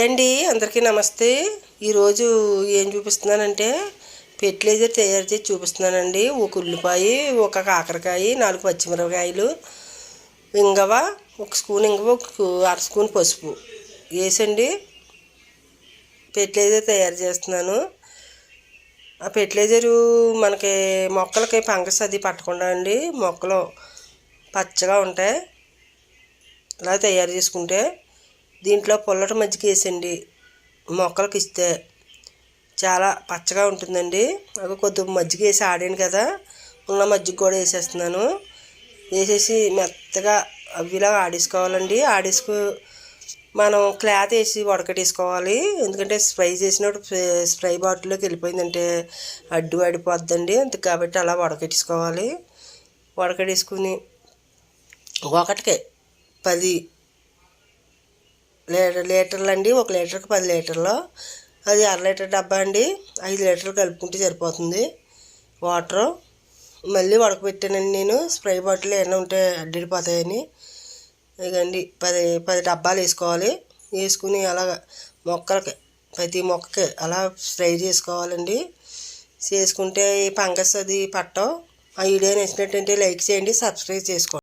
అండి అందరికీ నమస్తే. ఈరోజు ఏం చూపిస్తున్నానంటే ఫెర్టిలైజర్ తయారు చేసి చూపిస్తున్నానండి. ఒక ఉల్లిపాయ, ఒక కాకరకాయ, 4 పచ్చిమిరపకాయలు, ఇంగవ, ఒక స్పూన్ ఇంగవ, ఒక అర స్పూన్ పసుపు వేసండి ఫెర్టిలైజర్ తయారు చేస్తున్నాను. ఆ ఫెర్టిలైజరు మనకి మొక్కలకి ఫంగస్ అది పట్టకుండా అండి, మొక్కలు పచ్చగా ఉంటాయి ఇలా తయారు చేసుకుంటే. దీంట్లో పుల్లటి మజ్జిగ వేసండి మొక్కలకి ఇస్తే చాలా పచ్చగా ఉంటుందండి. అది కొద్దిగా మజ్జిగ వేసి ఆడాను కదా, ఉన్న మజ్జిగ కూడా వేసేస్తున్నాను. వేసేసి మెత్తగా అవిలా ఆడేసుకోవాలండి. మనం క్లాత్ వేసి వడకట్టేసుకోవాలి. ఎందుకంటే స్ప్రై చేసినప్పుడు స్ప్రై బాటిల్లోకి వెళ్ళిపోయిందంటే అడ్డు పడిపోద్దండి. కాబట్టి అలా వడకట్టేసుకోవాలి. వడకట్టేసుకుని ఒకటికే 10 లీటర్లు అండి. 1 లీటర్కి 10 లీటర్లు. అది అర లీటర్ డబ్బా అండి. 5 లీటర్లు కలుపుకుంటే సరిపోతుంది వాటరు. మళ్ళీ ఉడకబెట్టానండి నేను, స్ప్రే బాటిల్ ఏమైనా ఉంటే అడ్డిపోతాయని. ఇదండి 10 డబ్బాలు వేసుకోవాలి. వేసుకుని అలాగ మొక్కలకి ప్రతి మొక్కకి అలా స్ప్రే చేసుకోవాలండి. చేసుకుంటే ఈ ఫంగస్ అది పట్టం. ఆ వీడియో నచ్చినట్టయితే లైక్ చేయండి, సబ్స్క్రైబ్ చేసుకోండి.